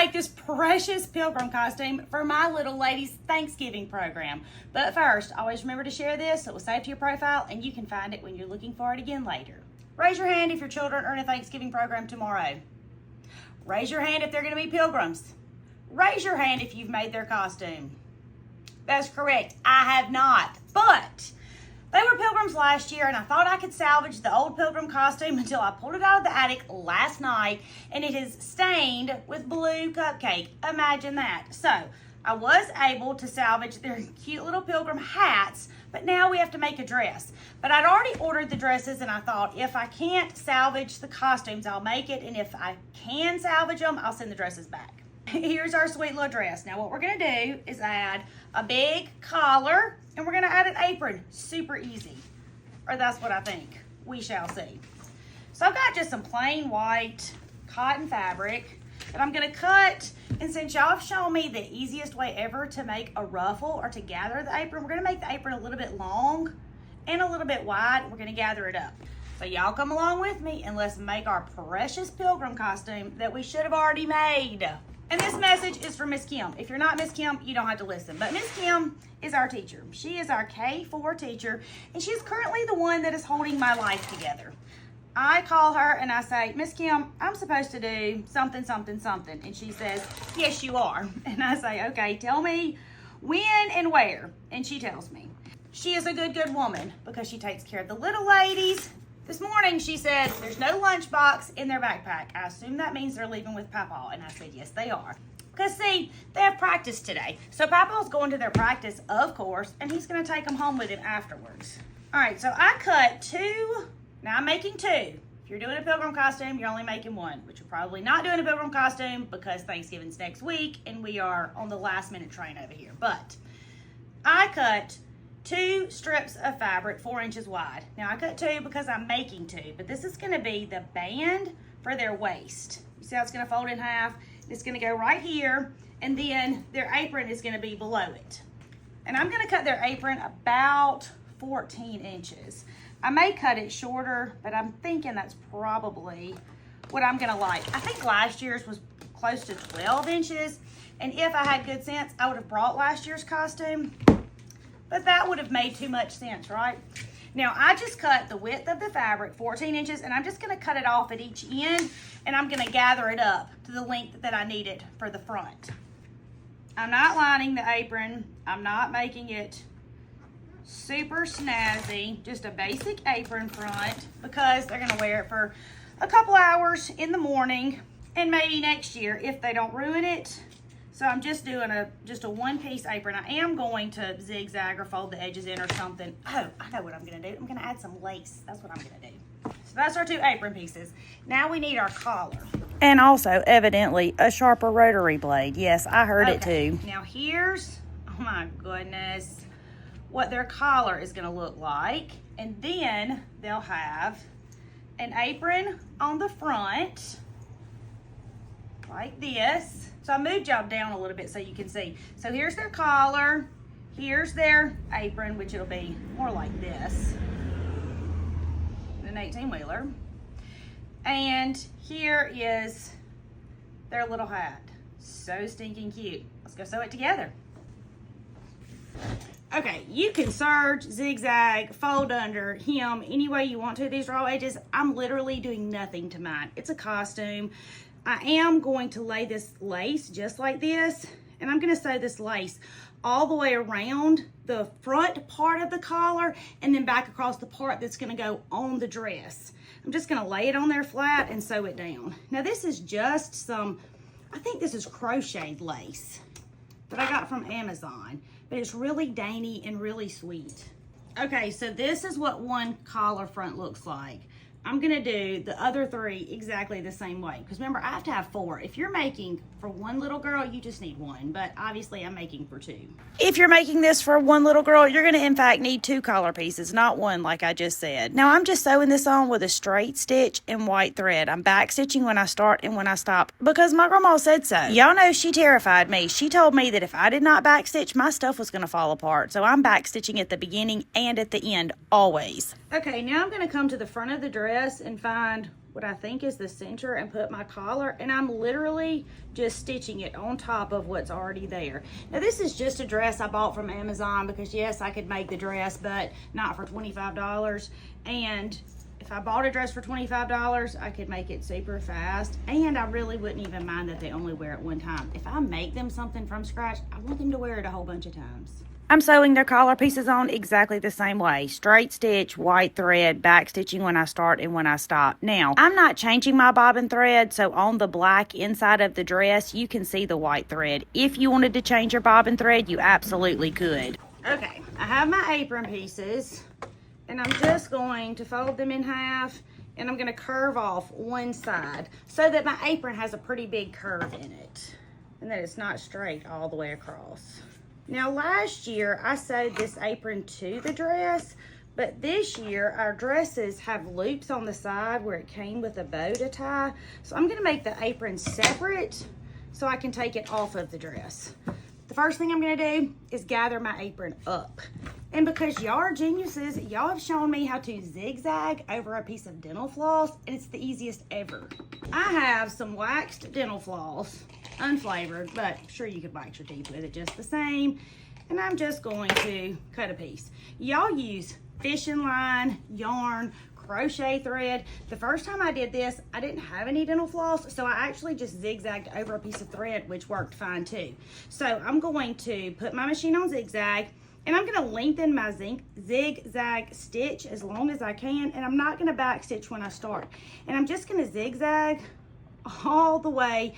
make this precious pilgrim costume for my little lady's Thanksgiving program. But first, always remember to share this so it will save to your profile and you can find it when you're looking for it again later. Raise your hand if your children are in a Thanksgiving program tomorrow. Raise your hand if they're going to be pilgrims. Raise your hand if you've made their costume. That's correct, I have not, but they were pilgrims last year and I thought I could salvage the old pilgrim costume until I pulled it out of the attic last night and it is stained with blue cupcake. Imagine that. So I was able to salvage their cute little pilgrim hats, but now we have to make a dress. But I'd already ordered the dresses and I thought if I can't salvage the costumes, I'll make it, and if I can salvage them, I'll send the dresses back. Here's our sweet little dress. Now what we're gonna do is add a big collar and we're gonna add an apron. Super easy, or that's what I think. We shall see. So I've got just some plain white cotton fabric that I'm gonna cut, and since y'all have shown me the easiest way ever to make a ruffle or to gather the apron, we're gonna make the apron a little bit long and a little bit wide. We're gonna gather it up. So y'all come along with me and let's make our precious pilgrim costume that we should have already made. And this message is for Miss Kim. If you're not Miss Kim, you don't have to listen. But Miss Kim is our teacher. She is our K4 teacher, and she's currently the one that is holding my life together. I call her and I say, Miss Kim, I'm supposed to do something, something, something. And she says, yes, you are. And I say, okay, tell me when and where. And she tells me. She is a good woman because she takes care of the little ladies. This morning she said there's no lunchbox in their backpack. I assume that means they're leaving with Papa, and I said yes they are. Because see, they have practice today. So Papa's going to their practice, of course, and he's going to take them home with him afterwards. All right, so I cut two. Now I'm making two. If you're doing a pilgrim costume, you're only making one, but you're probably not doing a pilgrim costume because Thanksgiving's next week and we are on the last minute train over here. But I cut two strips of fabric 4 inches wide. Now I cut two because I'm making two, but this is gonna be the band for their waist. You see how it's gonna fold in half? It's gonna go right here, and then their apron is gonna be below it. And I'm gonna cut their apron about 14 inches. I may cut it shorter, but I'm thinking that's probably what I'm gonna like. I think last year's was close to 12 inches, and if I had good sense, I would have brought last year's costume. But that would have made too much sense, right? Now, I just cut the width of the fabric, 14 inches, and I'm just gonna cut it off at each end, and I'm gonna gather it up to the length that I need it for the front. I'm not lining the apron. I'm not making it super snazzy, just a basic apron front because they're gonna wear it for a couple hours in the morning and maybe next year if they don't ruin it. So I'm just doing a one-piece apron. I am going to zigzag or fold the edges in or something. Oh, I know what I'm gonna do. I'm gonna add some lace. That's what I'm gonna do. So that's our two apron pieces. Now we need our collar. And also, evidently, a sharper rotary blade. Yes, I heard it too. Now here's, oh my goodness, what their collar is gonna look like. And then they'll have an apron on the front, like this. So I moved y'all down a little bit so you can see. So here's their collar, here's their apron, which it'll be more like this, an 18-wheeler. And here is their little hat. So stinking cute. Let's go sew it together. Okay, you can serge, zigzag, fold under, hem, any way you want to. These raw edges, I'm literally doing nothing to mine. It's a costume. I am going to lay this lace just like this, and I'm gonna sew this lace all the way around the front part of the collar and then back across the part that's gonna go on the dress. I'm just gonna lay it on there flat and sew it down. Now this is just some, I think this is crocheted lace that I got from Amazon, but it's really dainty and really sweet. Okay, so this is what one collar front looks like. I'm gonna do the other three exactly the same way. Because remember, I have to have 4. If you're making for one little girl, you just need 1. But obviously I'm making for 2. If you're making this for one little girl, you're gonna in fact need 2 collar pieces, not 1 like I just said. Now I'm just sewing this on with a straight stitch and white thread. I'm back stitching when I start and when I stop because my grandma said so. Y'all know she terrified me. She told me that if I did not back stitch, my stuff was gonna fall apart. So I'm back stitching at the beginning and at the end, always. Okay, now I'm gonna come to the front of the dress and find what I think is the center and put my collar, and I'm literally just stitching it on top of what's already there. Now this is just a dress I bought from Amazon because yes, I could make the dress, but not for $25. And if I bought a dress for $25, I could make it super fast, and I really wouldn't even mind that they only wear it one time. If I make them something from scratch, I want them to wear it a whole bunch of times. I'm sewing their collar pieces on exactly the same way. Straight stitch, white thread, back stitching when I start and when I stop. Now, I'm not changing my bobbin thread, so on the black inside of the dress, you can see the white thread. If you wanted to change your bobbin thread, you absolutely could. Okay, I have my apron pieces, and I'm just going to fold them in half, and I'm gonna curve off one side so that my apron has a pretty big curve in it, and that it's not straight all the way across. Now last year I sewed this apron to the dress, but this year our dresses have loops on the side where it came with a bow to tie. So I'm gonna make the apron separate so I can take it off of the dress. The first thing I'm gonna do is gather my apron up. And because y'all are geniuses, y'all have shown me how to zigzag over a piece of dental floss, and it's the easiest ever. I have some waxed dental floss, unflavored, but I'm sure you could wax your teeth with it just the same. And I'm just going to cut a piece. Y'all use fishing line, yarn, crochet thread. The first time I did this, I didn't have any dental floss, so I actually just zigzagged over a piece of thread, which worked fine too. So I'm going to put my machine on zigzag, and I'm gonna lengthen my zigzag stitch as long as I can, and I'm not gonna back stitch when I start. And I'm just gonna zigzag all the way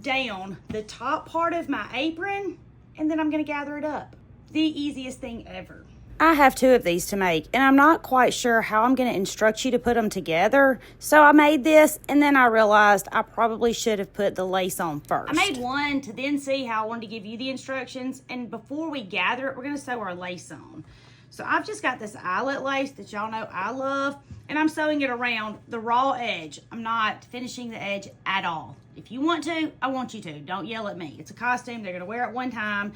down the top part of my apron, and then I'm gonna gather it up. The easiest thing ever. I have two of these to make, and I'm not quite sure how I'm going to instruct you to put them together. So I made this, and then I realized I probably should have put the lace on first. I made one to then see how I wanted to give you the instructions, and before we gather it, we're going to sew our lace on. So I've just got this eyelet lace that y'all know I love, and I'm sewing it around the raw edge. I'm not finishing the edge at all. If you want to, I want you to. Don't yell at me. It's a costume. They're going to wear it one time.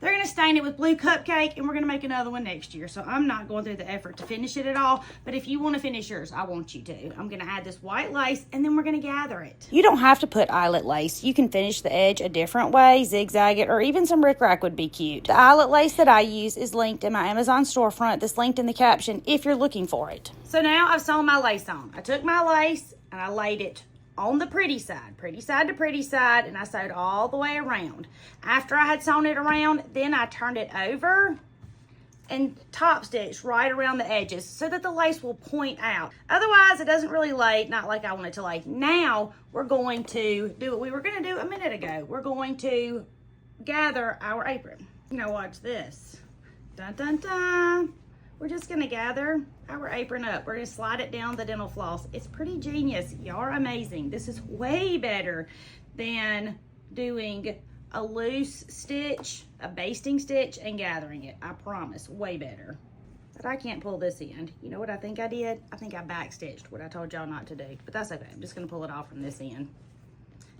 They're going to stain it with blue cupcake, and we're going to make another one next year. So I'm not going through the effort to finish it at all. But if you want to finish yours, I want you to. I'm going to add this white lace, and then we're going to gather it. You don't have to put eyelet lace. You can finish the edge a different way, zigzag it, or even some rickrack would be cute. The eyelet lace that I use is linked in my Amazon storefront. That's linked in the caption if you're looking for it. So now I've sewn my lace on. I took my lace, and I laid it on the pretty side to pretty side, and I sewed all the way around. After I had sewn it around, then I turned it over and top stitched right around the edges so that the lace will point out. Otherwise, it doesn't really lay, not like I want it to lay. Now, we're going to do what we were gonna do a minute ago. We're going to gather our apron. Now watch this. Dun, dun, dun. We're just gonna gather our apron up. We're gonna slide it down the dental floss. It's pretty genius. Y'all are amazing. This is way better than doing a loose stitch, a basting stitch, and gathering it. I promise, way better. But I can't pull this end. You know what I think I did? I think I back stitched what I told y'all not to do, but that's okay. I'm just gonna pull it off from this end.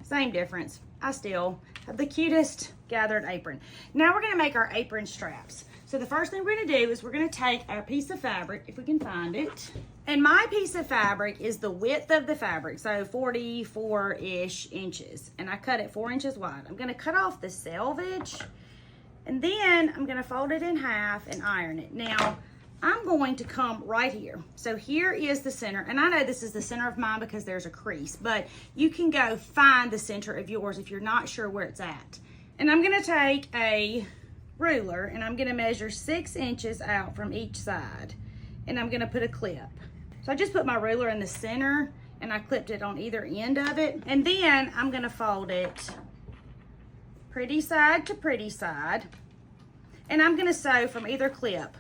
Same difference. I still have the cutest gathered apron. Now we're gonna make our apron straps. So the first thing we're gonna do is we're gonna take our piece of fabric, if we can find it. And my piece of fabric is the width of the fabric, so 44-ish inches. And I cut it 4 inches wide. I'm gonna cut off the selvage, and then I'm gonna fold it in half and iron it. Now, I'm going to come right here. So here is the center, and I know this is the center of mine because there's a crease, but you can go find the center of yours if you're not sure where it's at. And I'm gonna take a ruler, and I'm gonna measure 6 inches out from each side, and I'm gonna put a clip. So I just put my ruler in the center, and I clipped it on either end of it, and then I'm gonna fold it pretty side to pretty side, and I'm gonna sew from either clip.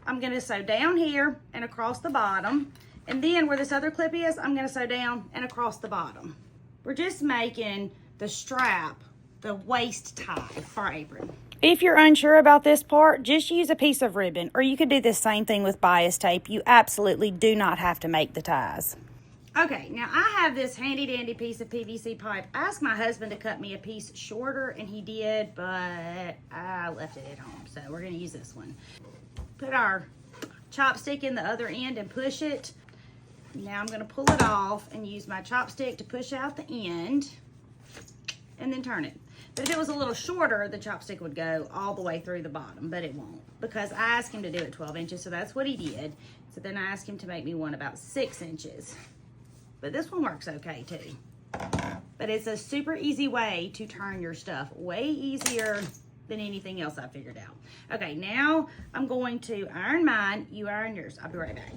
I'm gonna sew down here and across the bottom, and then where this other clip is, I'm gonna sew down and across the bottom. We're just making the strap the waist tie for our apron. If you're unsure about this part, just use a piece of ribbon, or you could do the same thing with bias tape. You absolutely do not have to make the ties. Okay, now I have this handy dandy piece of PVC pipe. I asked my husband to cut me a piece shorter, and he did, but I left it at home, so we're gonna use this one. Put our chopstick in the other end and push it. Now I'm gonna pull it off and use my chopstick to push out the end and then turn it. But if it was a little shorter, the chopstick would go all the way through the bottom, but it won't because I asked him to do it 12 inches, so that's what he did. So then I asked him to make me one about 6 inches. But this one works okay too. But it's a super easy way to turn your stuff, way easier than anything else I figured out. Okay, now I'm going to iron mine, you iron yours. I'll be right back.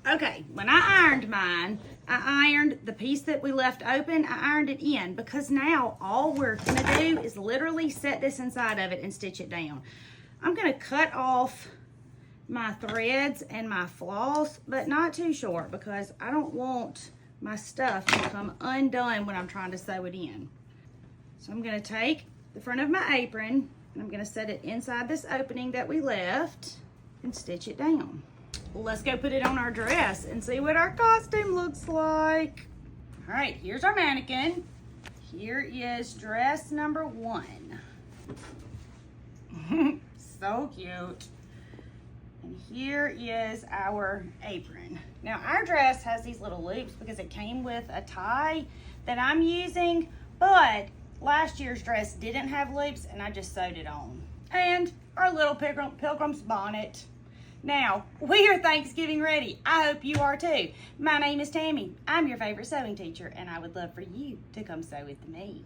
Okay, when I ironed mine, I ironed the piece that we left open, I ironed it in because now all we're gonna do is literally set this inside of it and stitch it down. I'm gonna cut off my threads and my floss, but not too short because I don't want my stuff to come undone when I'm trying to sew it in. So I'm gonna take the front of my apron and I'm gonna set it inside this opening that we left and stitch it down. Let's go put it on our dress and see what our costume looks like. All right, here's our mannequin. Here is dress number 1. So cute. And here is our apron. Now our dress has these little loops because it came with a tie that I'm using, but last year's dress didn't have loops and I just sewed it on. And our little pilgrim's bonnet. Now, we are Thanksgiving ready. I hope you are too. My name is Tammy. I'm your favorite sewing teacher and I would love for you to come sew with me.